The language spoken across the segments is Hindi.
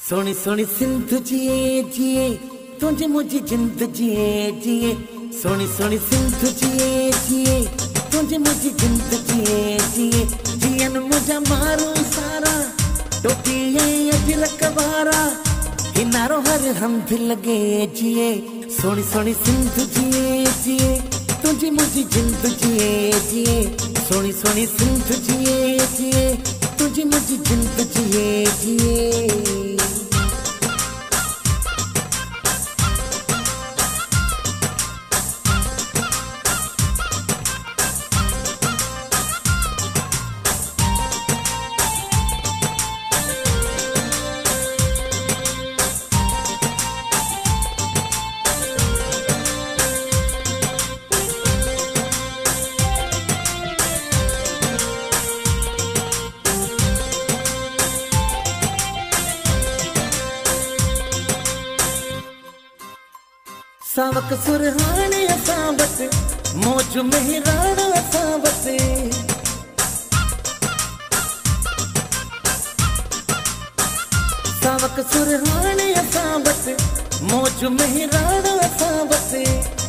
सोनी सोनी सिंध जिए जिए तुझे मुझे जिंद जिए जिए सोनी सोनी सिंध जिए जिए तुझे मुझे जिंद जिए जिए जियन मुझा मारू सारा टोपी अजरकवारा किनारो हर हम भी लगे जिए सोनी सोनी सिंध जिए जिए तुझे मुझे जिंद जिए जिए सोनी सोनी सिंध जिए जिए तुझे मुझे जिंद जिए जिए। सावक सुरहाने असावत मौज मेहरान असावत सावक सुरहाने असावत मौज मेहरान असावत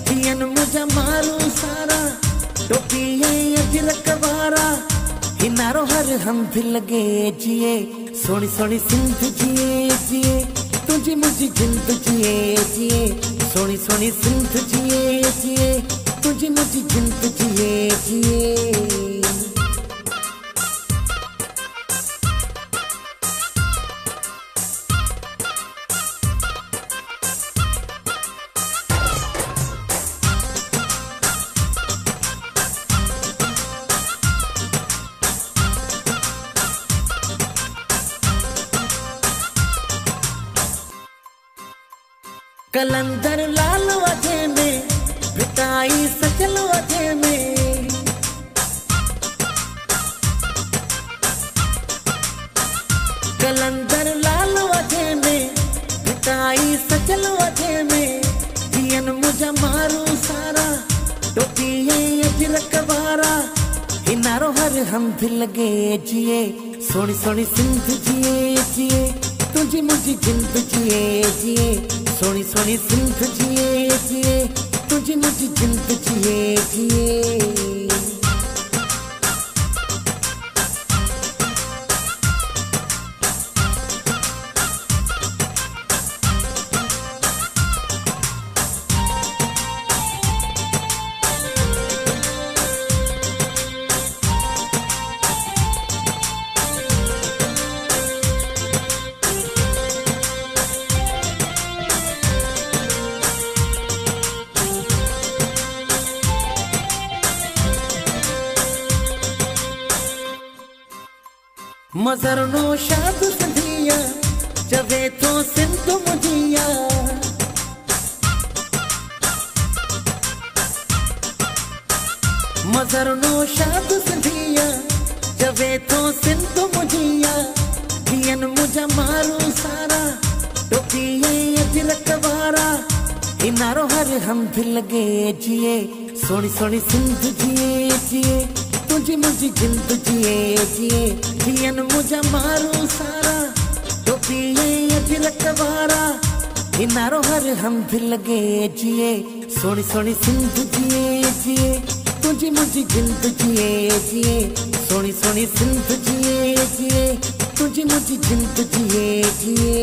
जियन मुझा मारू सारा टोपी अजरकवारा किनारो हर हम भी लगे जिए सोनी सोनी सिंध जिए जिए तुझे मुझे जिंद जिए जिए सोनी सोनी सिंध जिए जिए तुझे मुझे जिंद जिए जिए। कलंदर लाल वजे में भिटाई सचल वजे में कलंदर लाल वजे में भिटाई सचल वजे में जियन मुझा मारू सारा टोपी अजरकवारा किनारो हर हम भी लगे जिए सोनी सोनी सिंध जिए जिए तुझे मुझे जिंद जिए जिए सोनी सोनी सिंध जिए जिए तुझे मुझे जिंद जिए जिए। मजर नो शाद संधिया जवे तो सिंध मुझिया मजर नो शाद संधिया जवे तो सिंध मुझिया जियन मुझा मारू सारा टोपी अजरकवारा किनारो हर हम भी लगे जिए सोनी सोनी सिंध जिए जिए तुझे मुझे जिंद जिए जिए जियन मुझा मारू सारा टोपी अजरकवारा किनारो हर हम भी लगे जिए सोनी सोनी सिंध जिए जिए तुझे मुझे जिंद जिए जिए सोनी सोनी सिंध जिए जिए तुझे मुझे जिंद जिए जिए।